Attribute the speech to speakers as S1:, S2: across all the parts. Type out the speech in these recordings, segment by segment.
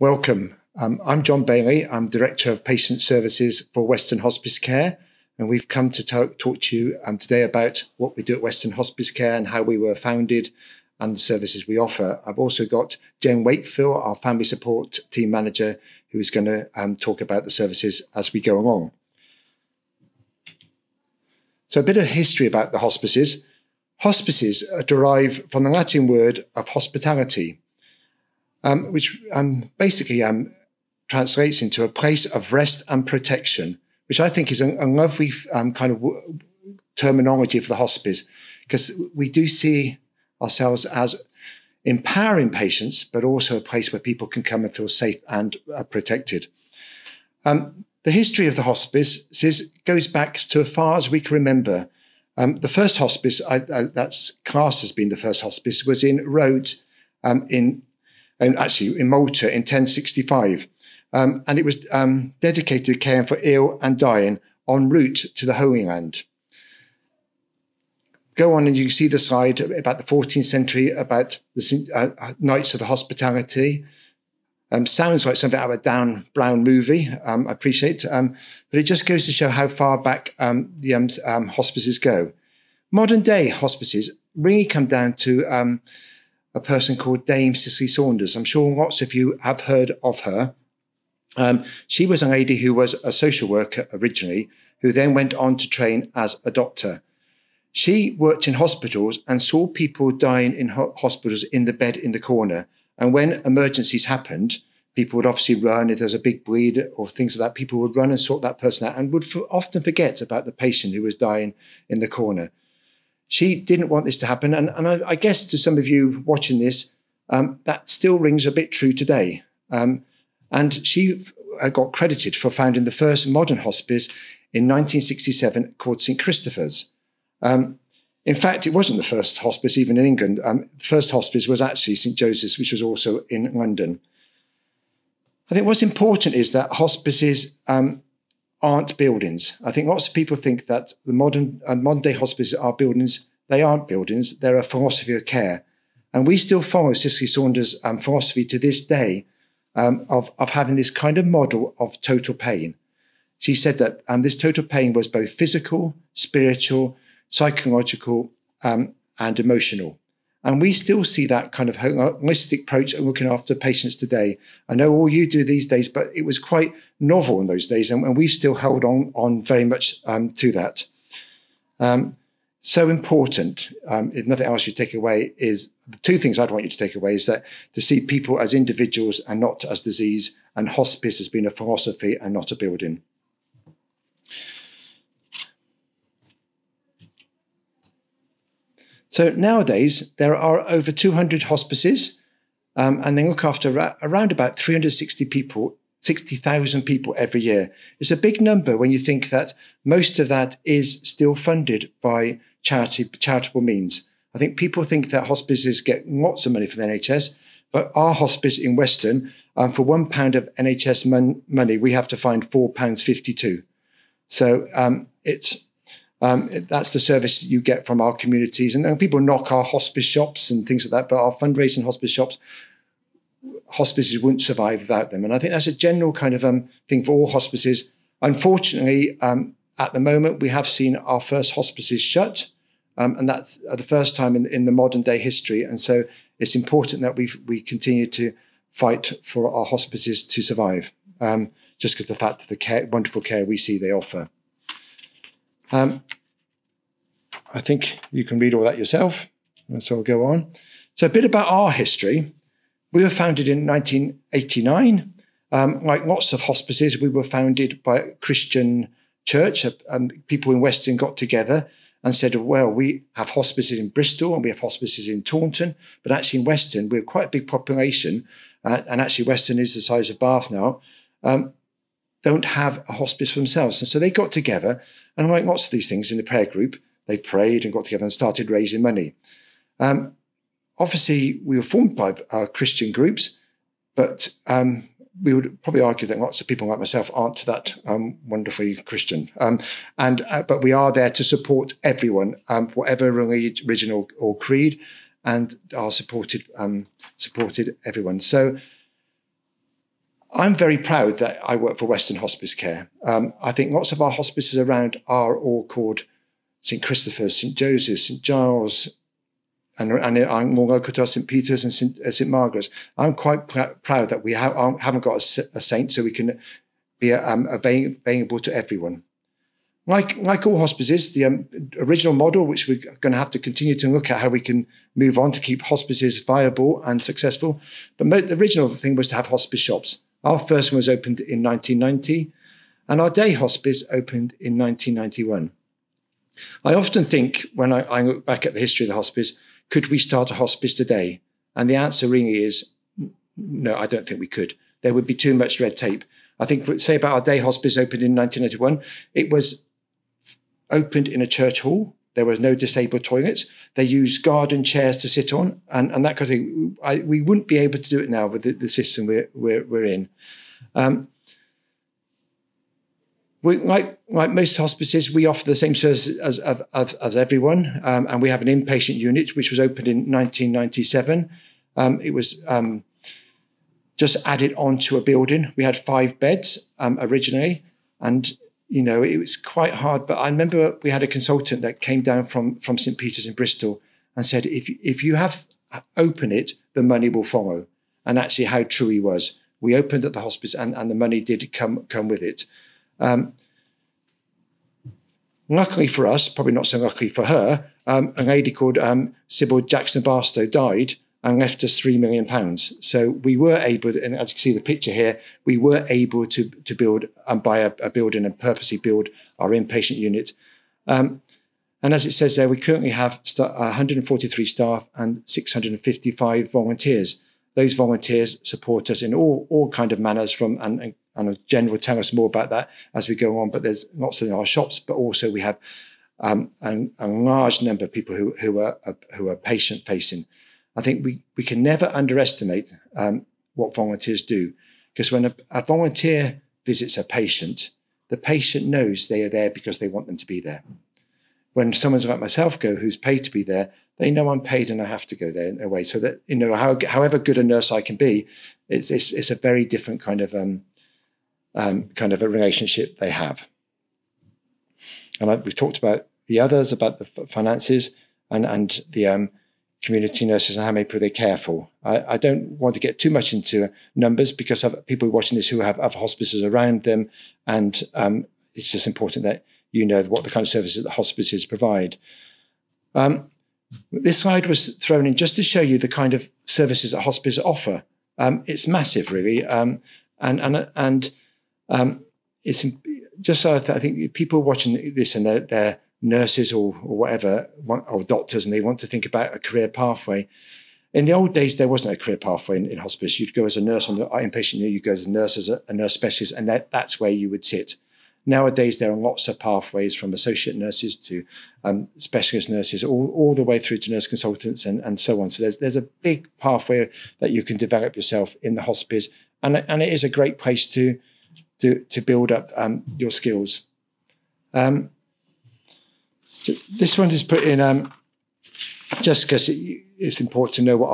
S1: Welcome. I'm John Bailey. I'm Director of Patient Services for Weston Hospicecare, and we've come to talk to you today about what we do at Weston Hospicecare and how we were founded and the services we offer. I've also got Jen Wakefield, our Family Support Team Manager, who is going to talk about the services as we go along. So a bit of history about the hospices. Hospices derive from the Latin word of hospitality, which basically translates into a place of rest and protection, which I think is a lovely kind of terminology for the hospice, because we do see ourselves as empowering patients, but also a place where people can come and feel safe and protected. The history of the hospices goes back to as far as we can remember. The first hospice, that's classed as being the first hospice, was in Rhodes in Malta in 1065. And it was dedicated to caring for ill and dying en route to the Holy Land. Go on and you can see the slide about the 14th century, about the Knights of the Hospitality. Sounds like something out of a Dan Brown movie, I appreciate, but it just goes to show how far back the hospices go. Modern day hospices really come down to a person called Dame Cicely Saunders. I'm sure lots of you have heard of her. She was a lady who was a social worker originally, who then went on to train as a doctor. She worked in hospitals and saw people dying in hospitals in the bed in the corner. And when emergencies happened, people would obviously run. If there was a big bleed or things like that, people would run and sort that person out and would often forget about the patient who was dying in the corner. She didn't want this to happen. And I guess to some of you watching this, that still rings a bit true today. And she got credited for founding the first modern hospice in 1967 called St. Christopher's. In fact, it wasn't the first hospice, even in England. The first hospice was actually St. Joseph's, which was also in London. I think what's important is that hospices aren't buildings. I think lots of people think that the modern day hospices are buildings. They aren't buildings. They're a philosophy of care. And we still follow Cicely Saunders' philosophy to this day of having this kind of model of total pain. She said that this total pain was both physical, spiritual, psychological, and emotional. And we still see that kind of holistic approach of looking after patients today. I know all you do these days, but it was quite novel in those days, and we still held on very much to that. So important, if nothing else you take away, is the two things I'd want you to take away is that to see people as individuals and not as disease, and hospice has been a philosophy and not a building. So nowadays, there are over 200 hospices, and they look after around about 360,000 people every year. It's a big number when you think that most of that is still funded by charitable means. I think people think that hospices get lots of money from the NHS, but our hospice in Weston, for £1 of NHS money, we have to find £4.52. So that's the service you get from our communities. And people knock our hospice shops and things like that, but our fundraising hospice shops, hospices wouldn't survive without them. And I think that's a general kind of thing for all hospices. Unfortunately, at the moment, we have seen our first hospices shut, and that's the first time in the modern day history. And so it's important that we continue to fight for our hospices to survive, just because the fact of the wonderful care we see they offer. I think you can read all that yourself, and so I'll go on. So a bit about our history. We were founded in 1989. Like lots of hospices, we were founded by a Christian church, and people in Weston got together and said, well, we have hospices in Bristol and we have hospices in Taunton, but actually in Weston, we're quite a big population, and actually Weston is the size of Bath now, don't have a hospice for themselves. And so they got together, and like lots of these things in the prayer group, they prayed and got together and started raising money. Obviously, we were formed by Christian groups, but we would probably argue that lots of people like myself aren't that wonderfully Christian. But we are there to support everyone, whatever religion or creed, and are supported everyone. So I'm very proud that I work for Weston Hospicecare. I think lots of our hospices around are all called St. Christopher's, St. Joseph's, St. Giles, and more local to us, St. Peter's and St. Margaret's. I'm quite proud that we haven't got a saint, so we can be available to everyone. Like all hospices, the original model, which we're going to have to continue to look at how we can move on to keep hospices viable and successful. But the original thing was to have hospice shops. Our first one was opened in 1990, and our day hospice opened in 1991. I often think, when I look back at the history of the hospice, could we start a hospice today? And the answer really is no, I don't think we could. There would be too much red tape. I think, say about our day hospice opened in 1991, it was opened in a church hall. There was no disabled toilets. They used garden chairs to sit on, and that kind of thing. We wouldn't be able to do it now with the system we're in. Like most hospices, we offer the same service as everyone, and we have an inpatient unit which was opened in 1997. It was just added onto a building. We had 5 beds originally, and it was quite hard. But I remember we had a consultant that came down from St. Peter's in Bristol and said, if you have open it, the money will follow. And actually how true he was. We opened at the hospice and the money did come with it. Luckily for us, probably not so luckily for her, a lady called Sybil Jackson Barstow died and left us £3 million. So we were able to, and as you can see the picture here, we were able to build and buy a building and purposely build our inpatient unit. And as it says there, we currently have 143 staff and 655 volunteers. Those volunteers support us in all kind of manners and Jen will tell us more about that as we go on, but there's lots in our shops, but also we have a large number of people who are patient facing. I think we can never underestimate what volunteers do, because when a volunteer visits a patient, the patient knows they are there because they want them to be there. When someone's like myself who's paid to be there, they know I'm paid and I have to go there in a way. So that however good a nurse I can be, it's a very different kind of a relationship they have. And we've talked about the others, about the finances and the community nurses and how many people they care for. I don't want to get too much into numbers because of people watching this who have other hospices around them, and it's just important that you know what the kind of services that hospices provide. This slide was thrown in just to show you the kind of services that hospices offer. It's massive, really, and it's just so I think people watching this and they're nurses or whatever, or doctors, and they want to think about a career pathway. In the old days, there wasn't a career pathway in hospice. You'd go as a nurse on the inpatient unit, you'd go as a nurse, as a nurse specialist, and that's where you would sit. Nowadays, there are lots of pathways from associate nurses to specialist nurses, all the way through to nurse consultants and so on. So there's a big pathway that you can develop yourself in the hospice, and it is a great place to build up your skills. So this one is put in just because it's important to know what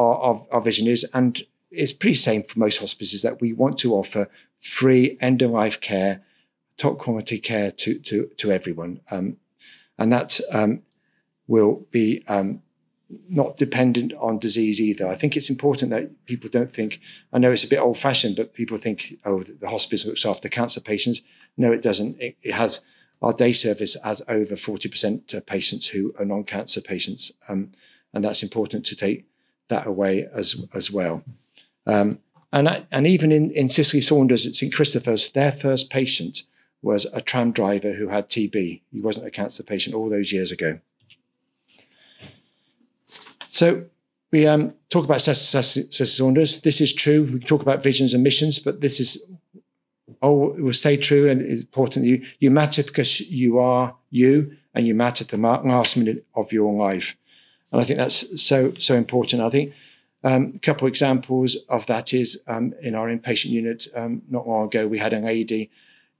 S1: our vision is, and it's pretty same for most hospices that we want to offer free end-of-life care, top quality care to everyone, and that will be not dependent on disease either. I think it's important that people don't think, I know it's a bit old-fashioned, but people think, oh, the hospice looks after cancer patients. No, it doesn't. It has. Our day service has over 40% of patients who are non-cancer patients, and that's important to take that away as well. And even in Cicely Saunders at St. Christopher's, their first patient was a tram driver who had TB. He wasn't a cancer patient all those years ago. So we talk about Cicely Saunders. This is true. We talk about visions and missions, but this is it will stay true, and it's important that you matter because you are you, and you matter at the last minute of your life. And I think that's so important. I think a couple of examples of that is in our inpatient unit, not long ago, we had a lady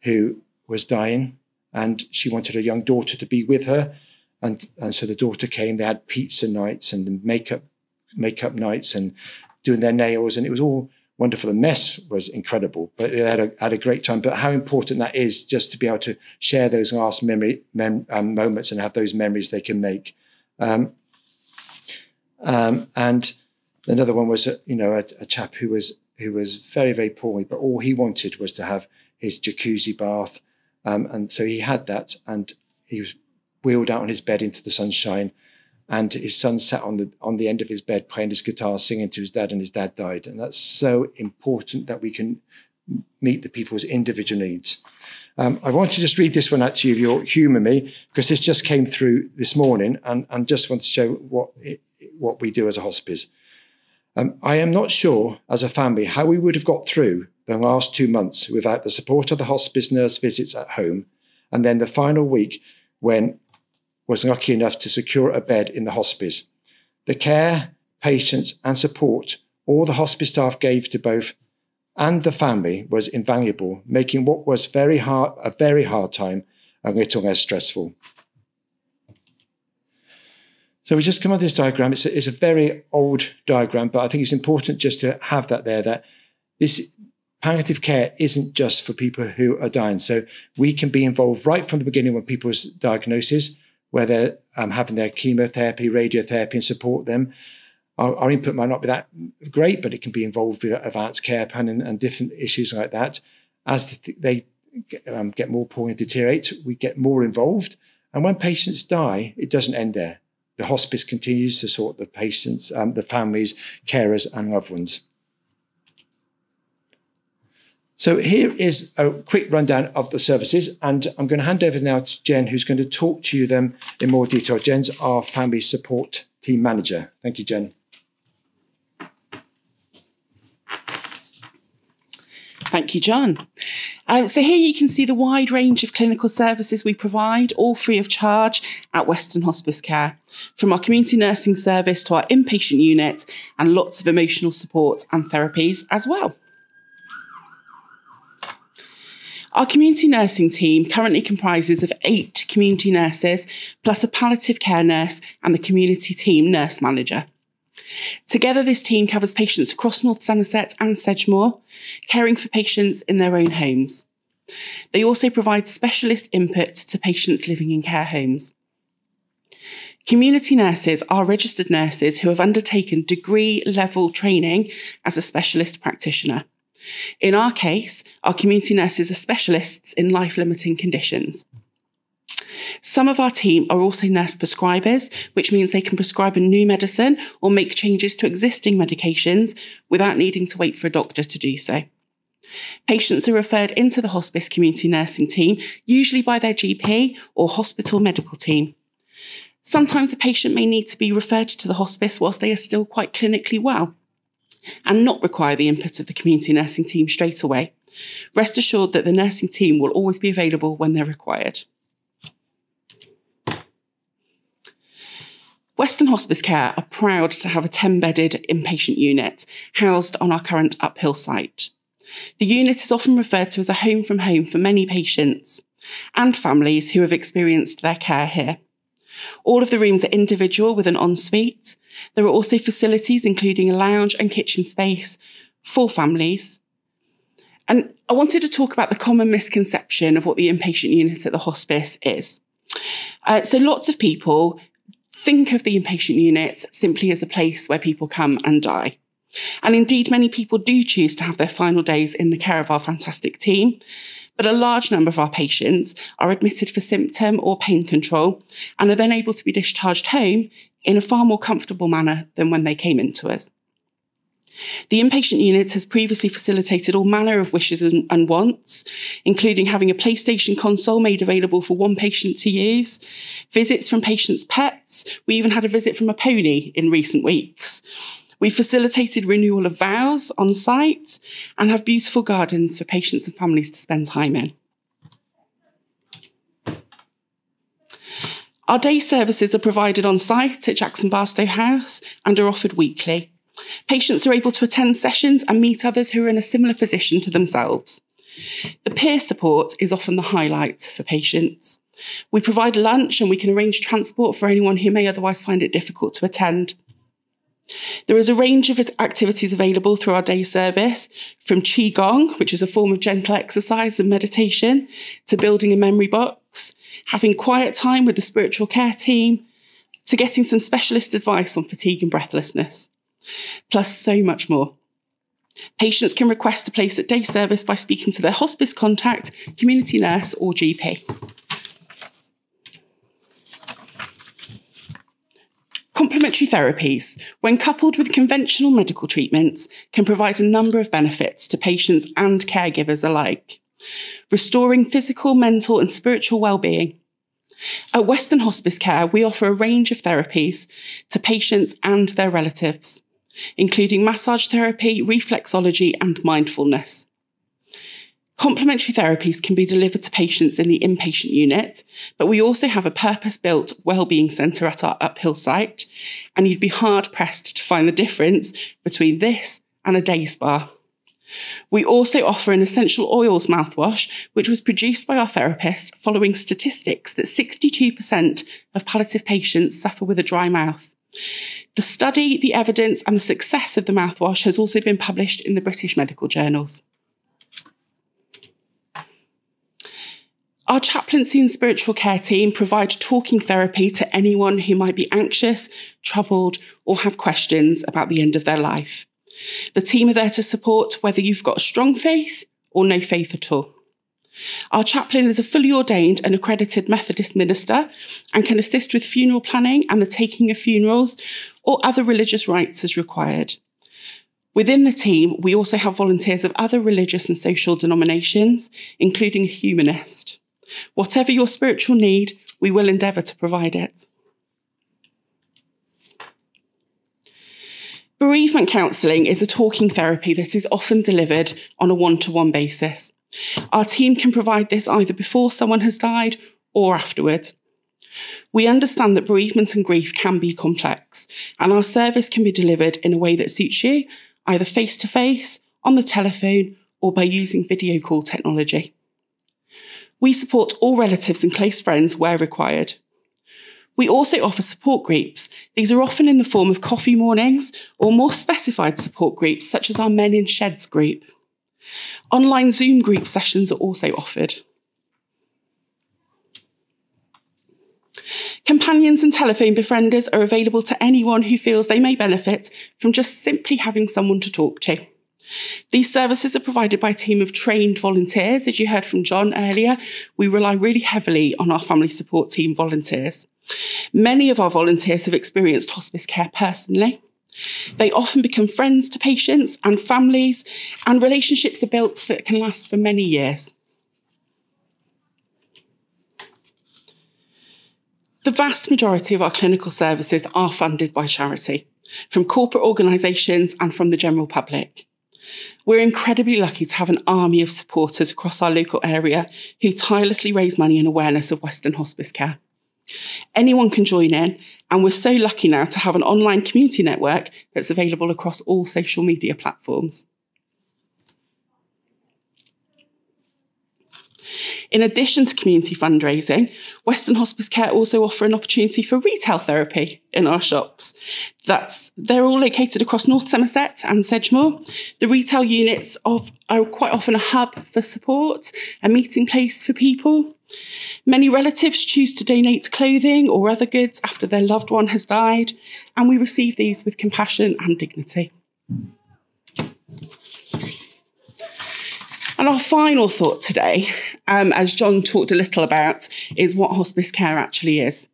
S1: who was dying, and she wanted her young daughter to be with her. And so the daughter came. They had pizza nights and the makeup nights and doing their nails, and it was all wonderful. The mess was incredible, but they had a great time. But how important that is, just to be able to share those last moments and have those memories they can make. And another one was, a chap who was very, very poorly, but all he wanted was to have his jacuzzi bath. And so he had that, and he was wheeled out on his bed into the sunshine, and his son sat on the end of his bed playing his guitar, singing to his dad, and his dad died. And that's so important that we can meet the people's individual needs. I want to just read this one out to you, if you'll humour me, because this just came through this morning, and just want to show what we do as a hospice. I am not sure, as a family, how we would have got through the last 2 months without the support of the hospice nurse visits at home, and then the final week when was lucky enough to secure a bed in the hospice. The care, patience and support all the hospice staff gave to both and the family was invaluable, making what was a very hard time a little less stressful. So we just come on this diagram. It's a very old diagram, but I think it's important just to have that there, that this palliative care isn't just for people who are dying. So we can be involved right from the beginning with people's diagnosis, where they're having their chemotherapy, radiotherapy, and support them. Our input might not be that great, but it can be involved with advanced care plan and different issues like that. As they get more poor and deteriorate, we get more involved. And when patients die, it doesn't end there. The hospice continues to support the patients, the families, carers, and loved ones. So here is a quick rundown of the services, and I'm going to hand over now to Jen, who's going to talk to you them in more detail. Jen's our family support team manager. Thank you, Jen.
S2: Thank you, John. So here you can see the wide range of clinical services we provide, all free of charge at Weston Hospicecare, from our community nursing service to our inpatient unit, and lots of emotional support and therapies as well. Our community nursing team currently comprises of 8 community nurses, plus a palliative care nurse and the community team nurse manager. Together, this team covers patients across North Somerset and Sedgemoor, caring for patients in their own homes. They also provide specialist input to patients living in care homes. Community nurses are registered nurses who have undertaken degree-level training as a specialist practitioner. In our case, our community nurses are specialists in life-limiting conditions. Some of our team are also nurse prescribers, which means they can prescribe a new medicine or make changes to existing medications without needing to wait for a doctor to do so. Patients are referred into the hospice community nursing team, usually by their GP or hospital medical team. Sometimes a patient may need to be referred to the hospice whilst they are still quite clinically well, and not require the input of the community nursing team straight away. Rest assured that the nursing team will always be available when they're required. Weston Hospicecare are proud to have a 10-bedded inpatient unit housed on our current Uphill site. The unit is often referred to as a home from home for many patients and families who have experienced their care here. All of the rooms are individual with an ensuite. There are also facilities including a lounge and kitchen space for families. And I wanted to talk about the common misconception of what the inpatient unit at the hospice is. So lots of people think of the inpatient unit simply as a place where people come and die. And indeed, many people do choose to have their final days in the care of our fantastic team. But a large number of our patients are admitted for symptom or pain control and are then able to be discharged home in a far more comfortable manner than when they came into us. The inpatient unit has previously facilitated all manner of wishes and wants, including having a PlayStation console made available for one patient to use, visits from patients' pets. We even had a visit from a pony in recent weeks. We facilitated renewal of vows on site and have beautiful gardens for patients and families to spend time in. Our day services are provided on site at Jackson Barstow House and are offered weekly. Patients are able to attend sessions and meet others who are in a similar position to themselves. The peer support is often the highlight for patients. We provide lunch and we can arrange transport for anyone who may otherwise find it difficult to attend. There is a range of activities available through our day service, from Qigong, which is a form of gentle exercise and meditation, to building a memory box, having quiet time with the spiritual care team, to getting some specialist advice on fatigue and breathlessness, plus so much more. Patients can request a place at day service by speaking to their hospice contact, community nurse or GP. Complementary therapies, when coupled with conventional medical treatments, can provide a number of benefits to patients and caregivers alike, restoring physical, mental and spiritual well-being. At Weston Hospicecare, we offer a range of therapies to patients and their relatives, including massage therapy, reflexology and mindfulness. Complementary therapies can be delivered to patients in the inpatient unit, but we also have a purpose-built wellbeing centre at our Uphill site, and you'd be hard-pressed to find the difference between this and a day spa. We also offer an essential oils mouthwash, which was produced by our therapist following statistics that 62% of palliative patients suffer with a dry mouth. The study, the evidence and the success of the mouthwash has also been published in the British medical journals. Our chaplaincy and spiritual care team provide talking therapy to anyone who might be anxious, troubled, or have questions about the end of their life. The team are there to support whether you've got a strong faith or no faith at all. Our chaplain is a fully ordained and accredited Methodist minister and can assist with funeral planning and the taking of funerals or other religious rites as required. Within the team, we also have volunteers of other religious and social denominations, including a humanist. Whatever your spiritual need, we will endeavour to provide it. Bereavement counselling is a talking therapy that is often delivered on a one-to-one basis. Our team can provide this either before someone has died or afterward. We understand that bereavement and grief can be complex, and our service can be delivered in a way that suits you, either face-to-face, on the telephone, or by using video call technology. We support all relatives and close friends where required. We also offer support groups. These are often in the form of coffee mornings or more specified support groups such as our Men in Sheds group. Online Zoom group sessions are also offered. Companions and telephone befrienders are available to anyone who feels they may benefit from just simply having someone to talk to. These services are provided by a team of trained volunteers. As you heard from John earlier, we rely really heavily on our family support team volunteers. Many of our volunteers have experienced hospice care personally. They often become friends to patients and families, and relationships are built that can last for many years. The vast majority of our clinical services are funded by charity, from corporate organisations and from the general public. We're incredibly lucky to have an army of supporters across our local area who tirelessly raise money in awareness of Weston Hospicecare. Anyone can join in, and we're so lucky now to have an online community network that's available across all social media platforms. In addition to community fundraising, Weston Hospicecare also offer an opportunity for retail therapy in our shops. They're all located across North Somerset and Sedgemoor. The retail units are quite often a hub for support, a meeting place for people. Many relatives choose to donate clothing or other goods after their loved one has died, and we receive these with compassion and dignity. And our final thought today, as John talked a little about, is what hospice care actually is.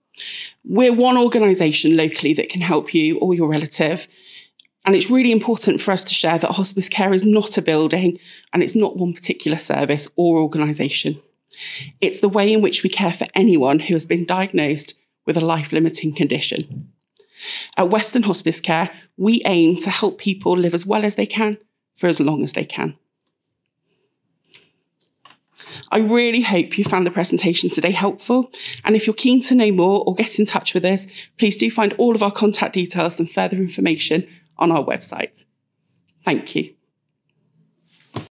S2: We're one organisation locally that can help you or your relative. And it's really important for us to share that hospice care is not a building and it's not one particular service or organisation. It's the way in which we care for anyone who has been diagnosed with a life-limiting condition. At Weston Hospicecare, we aim to help people live as well as they can for as long as they can. I really hope you found the presentation today helpful, and if you're keen to know more or get in touch with us, please do find all of our contact details and further information on our website. Thank you.